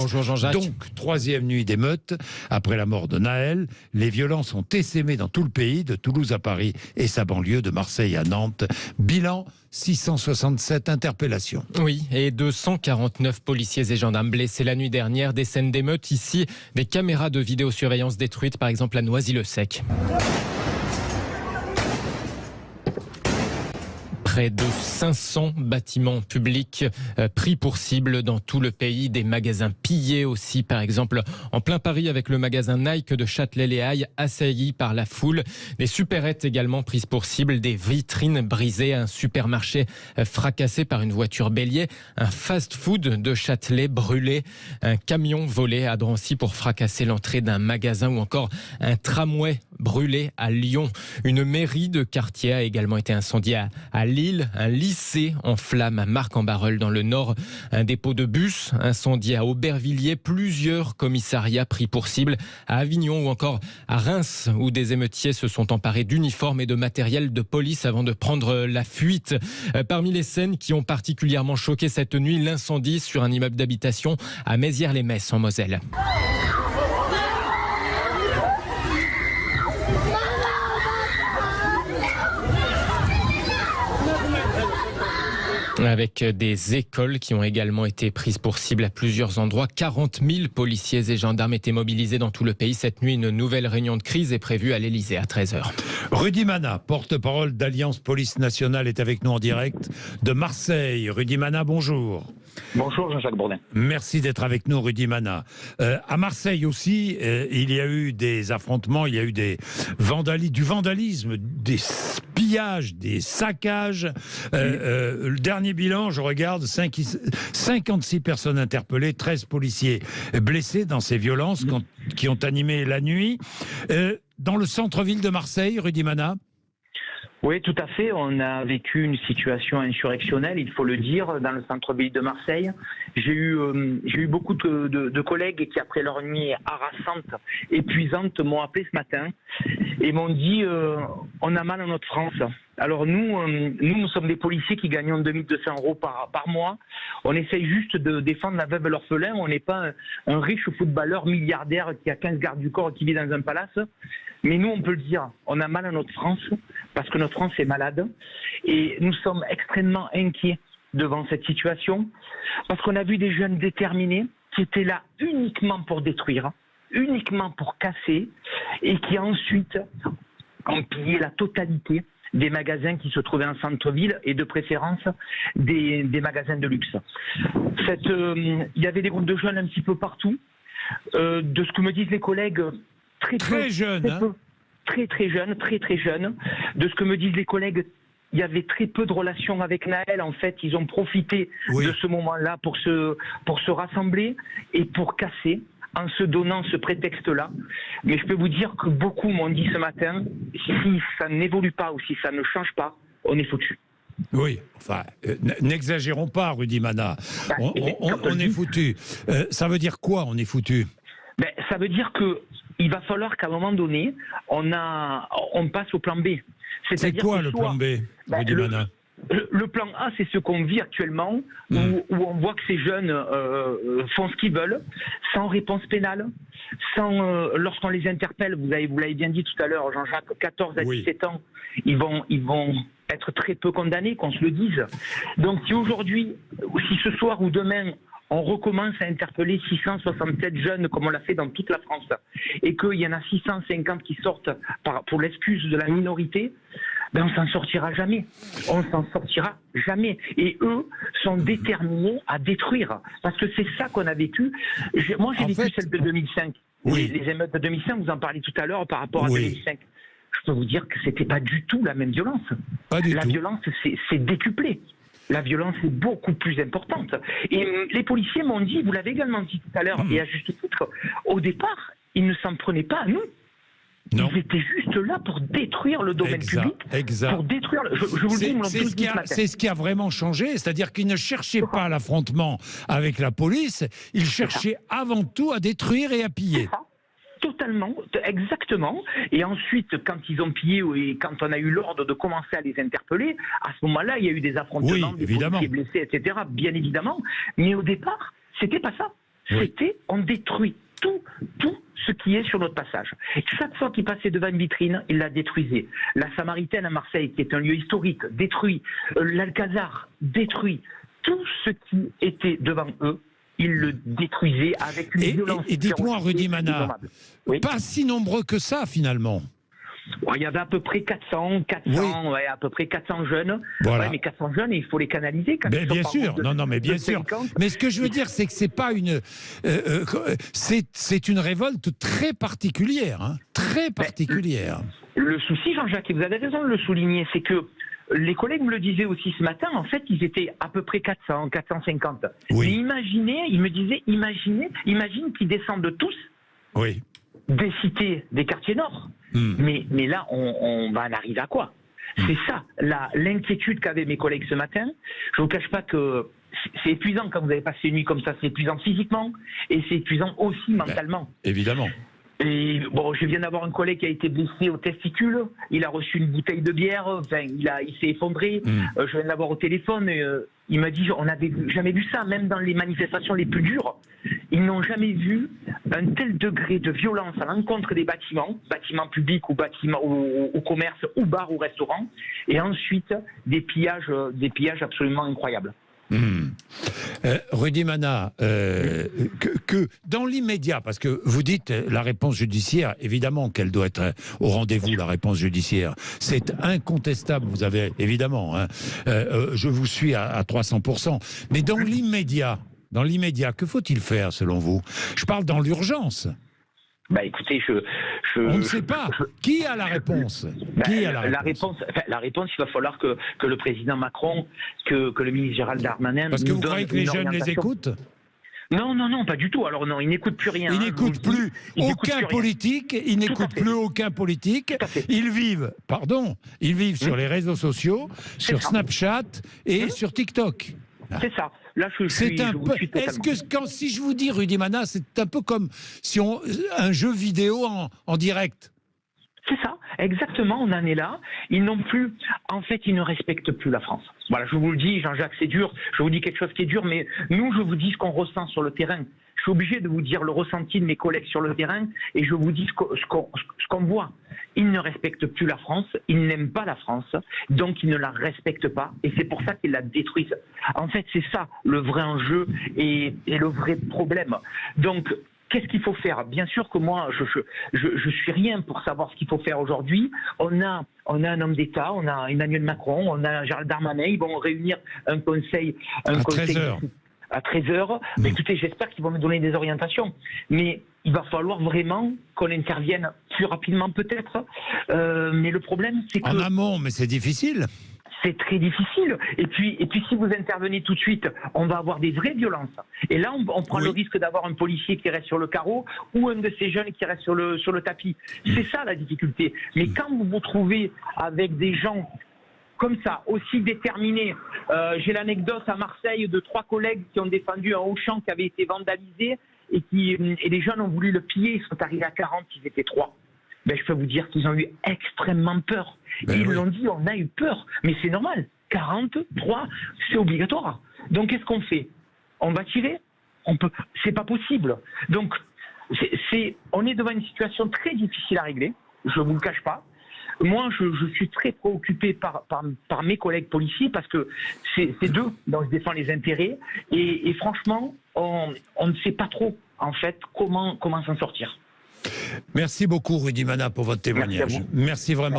Bonjour Jean-Jacques. Donc, troisième nuit d'émeute. Après la mort de Naël, les violences ont essaimé dans tout le pays, de Toulouse à Paris et sa banlieue, de Marseille à Nantes. Bilan, 667 interpellations. Oui, et 249 policiers et gendarmes blessés la nuit dernière. Des scènes d'émeute ici, des caméras de vidéosurveillance détruites, par exemple à Noisy-le-Sec. Près de 500 bâtiments publics pris pour cible dans tout le pays. Des magasins pillés aussi, par exemple en plein Paris avec le magasin Nike de Châtelet-les-Halles assailli par la foule. Des supérettes également prises pour cible, des vitrines brisées, un supermarché fracassé par une voiture bélier, un fast-food de Châtelet brûlé, un camion volé à Drancy pour fracasser l'entrée d'un magasin ou encore un tramway brûlé à Lyon. Une mairie de quartier a également été incendiée à Lille, un lycée en flammes à Marc-en-Barœul dans le Nord, un dépôt de bus incendié à Aubervilliers, plusieurs commissariats pris pour cible à Avignon ou encore à Reims où des émeutiers se sont emparés d'uniformes et de matériel de police avant de prendre la fuite. Parmi les scènes qui ont particulièrement choqué cette nuit, l'incendie sur un immeuble d'habitation à Mézières-les-Messes en Moselle. Avec des écoles qui ont également été prises pour cible à plusieurs endroits. 40 000 policiers et gendarmes étaient mobilisés dans tout le pays. Cette nuit, une nouvelle réunion de crise est prévue à l'Elysée à 13h. Rudy Mana, porte-parole d'Alliance Police Nationale, est avec nous en direct de Marseille. Rudy Mana, bonjour. Bonjour Jean-Jacques Bourdin. Merci d'être avec nous, Rudy Mana. À Marseille aussi, il y a eu des affrontements, il y a eu du vandalisme, des pillages, des saccages. Le dernier bilan, je regarde, 56 personnes interpellées, 13 policiers blessés dans ces violences qui ont animé la nuit. Dans le centre-ville de Marseille, Rudy Mana? Oui, tout à fait. On a vécu une situation insurrectionnelle, il faut le dire, dans le centre-ville de Marseille. J'ai eu beaucoup de collègues qui, après leur nuit harassante, épuisante, m'ont appelé ce matin et m'ont dit on a mal à notre France. Alors nous sommes des policiers qui gagnons 2200 € par mois. On essaye juste de défendre la veuve et l'orphelin. On n'est pas un riche footballeur milliardaire qui a 15 gardes du corps et qui vit dans un palace. Mais nous, on peut le dire, on a mal à notre France parce que notre France est malade. Et nous sommes extrêmement inquiets devant cette situation parce qu'on a vu des jeunes déterminés qui étaient là uniquement pour détruire, uniquement pour casser et qui ensuite ont pillé la totalité des magasins qui se trouvaient en centre-ville et de préférence des magasins de luxe. Il y avait des groupes de jeunes un petit peu partout. De ce que me disent les collègues, très jeunes. De ce que me disent les collègues, il y avait très peu de relations avec Naël. En fait, ils ont profité de ce moment-là pour se rassembler et pour casser, en se donnant ce prétexte-là. Mais je peux vous dire que beaucoup m'ont dit ce matin, si ça n'évolue pas ou si ça ne change pas, on est foutu. Oui, enfin, n'exagérons pas, Rudy Mana. On est foutu. Ça veut dire quoi, on est foutu? Ça veut dire qu'il va falloir qu'à un moment donné, on passe au plan B. C'est quoi le plan B, Rudy Mana? Le plan A, c'est ce qu'on vit actuellement, où on voit que ces jeunes font ce qu'ils veulent, sans réponse pénale, lorsqu'on les interpelle, vous l'avez bien dit tout à l'heure, Jean-Jacques, 14 à 17 ans, ils vont être très peu condamnés, qu'on se le dise. Donc si aujourd'hui, si ce soir ou demain, on recommence à interpeller 667 jeunes comme on l'a fait dans toute la France, et qu'il y en a 650 qui sortent pour l'excuse de la minorité, on s'en sortira jamais. On s'en sortira jamais. Et eux sont déterminés à détruire. Parce que c'est ça qu'on a vécu. Moi, j'ai vécu celle de 2005. Oui. Les émeutes de 2005, vous en parliez tout à l'heure par rapport à 2005. Je peux vous dire que c'était pas du tout la même violence. La violence, c'est décuplé. La violence est beaucoup plus importante. Et les policiers m'ont dit, vous l'avez également dit tout à l'heure, et à juste titre, au départ, ils ne s'en prenaient pas à nous. Non. Ils étaient juste là pour détruire le domaine public, pour détruire. Je vous le dis, c'est ce qui a vraiment changé, c'est-à-dire qu'ils ne cherchaient pas l'affrontement avec la police, ils cherchaient avant tout à détruire et à piller. Totalement, exactement. Et ensuite, quand ils ont pillé et quand on a eu l'ordre de commencer à les interpeller, à ce moment-là, il y a eu des affrontements, des policiers blessés, etc. Bien évidemment. Mais au départ, c'était pas ça. c'était on détruit tout ce qui est sur notre passage. Et chaque fois qu'il passait devant une vitrine, il la détruisait. La Samaritaine à Marseille, qui est un lieu historique, détruit. L'Alcazar, détruit. Tout ce qui était devant eux, ils le détruisaient avec une violence. Et dites-moi, Rudy Mana, pas si nombreux que ça finalement. Ouais, il y avait à peu près 400, ouais, à peu près 400 jeunes. Voilà. Ouais, mais 400 jeunes, il faut les canaliser. Quand Mais bien sûr, mais bien sûr. 50. Mais ce que je veux dire, c'est que c'est pas une, c'est une révolte très particulière, hein, très particulière. Le souci, Jean-Jacques, et vous avez raison de le souligner, c'est que les collègues me le disaient aussi ce matin, en fait, ils étaient à peu près 400, 450. Oui. Mais imaginez, ils me disaient, imagine qu'ils descendent tous. Oui. Des cités, des quartiers nord. Mais là, on va en arriver à quoi? C'est ça, l'inquiétude qu'avaient mes collègues ce matin. Je ne vous cache pas que c'est épuisant quand vous avez passé une nuit comme ça. C'est épuisant physiquement et c'est épuisant aussi mentalement. Évidemment. Et bon, je viens d'avoir un collègue qui a été blessé au testicule. Il a reçu une bouteille de bière. Enfin, il s'est effondré. Je viens de l'avoir au téléphone. Il m'a dit, on n'avait jamais vu ça, même dans les manifestations les plus dures. Ils n'ont jamais vu un tel degré de violence à l'encontre des bâtiments publics ou bâtiments ou commerces ou bars ou restaurants. Et ensuite, des pillages absolument incroyables. Rudy Mana, que dans l'immédiat, parce que vous dites la réponse judiciaire, évidemment qu'elle doit être au rendez-vous, la réponse judiciaire, c'est incontestable, vous avez évidemment, hein, je vous suis à 300%, mais dans l'immédiat, que faut-il faire selon vous? Je parle dans l'urgence. Bah écoutez, on ne sait pas. Qui a la réponse? La réponse, il va falloir que le président Macron, que le ministre Gérald Darmanin. Parce que vous croyez que les jeunes les écoutent? Non, pas du tout. Alors non, ils n'écoutent plus rien. Ils n'écoutent plus aucun politique. Ils n'écoutent plus aucun politique. Ils vivent sur les réseaux sociaux, sur Snapchat et sur TikTok. C'est ça. Là, Est-ce que si je vous dis, Rudy Mana, c'est un peu comme si un jeu vidéo en direct? C'est ça, exactement, on en est là. Ils ne respectent plus la France. Voilà, je vous le dis, Jean-Jacques, c'est dur. Je vous dis quelque chose qui est dur, mais nous, je vous dis ce qu'on ressent sur le terrain. Je suis obligé de vous dire le ressenti de mes collègues sur le terrain et je vous dis ce qu'on voit. Ils ne respectent plus la France, ils n'aiment pas la France, donc ils ne la respectent pas et c'est pour ça qu'ils la détruisent. En fait, c'est ça le vrai enjeu et le vrai problème. Donc, qu'est-ce qu'il faut faire? Bien sûr que moi, je suis rien pour savoir ce qu'il faut faire aujourd'hui. On a un homme d'État, on a Emmanuel Macron, on a Gérald Darmanin, ils vont réunir un conseil à 13h. À 13h. Mais écoutez, j'espère qu'ils vont me donner des orientations. Mais il va falloir vraiment qu'on intervienne plus rapidement peut-être. Mais le problème, c'est que... En amont, mais c'est difficile. C'est très difficile. Et puis, si vous intervenez tout de suite, on va avoir des vraies violences. Et là, on prend le risque d'avoir un policier qui reste sur le carreau ou un de ces jeunes qui reste sur le tapis. C'est ça la difficulté. Mais quand vous vous trouvez avec des gens comme ça, aussi déterminés, j'ai l'anecdote à Marseille de 3 collègues qui ont défendu un Auchan qui avait été vandalisé et les jeunes ont voulu le piller. Ils sont arrivés à 40, ils étaient 3. Ben, je peux vous dire qu'ils ont eu extrêmement peur. Ils l'ont dit, on a eu peur. Mais c'est normal. 43, c'est obligatoire. Donc, qu'est-ce qu'on fait? On va tirer? C'est pas possible. Donc, on est devant une situation très difficile à régler. Je vous le cache pas. Moi, je suis très préoccupé par mes collègues policiers parce que c'est d'eux dont je défends les intérêts. Et franchement, on ne sait pas trop, en fait, comment s'en sortir. Merci beaucoup, Rudy Mana, pour votre témoignage. Merci vraiment.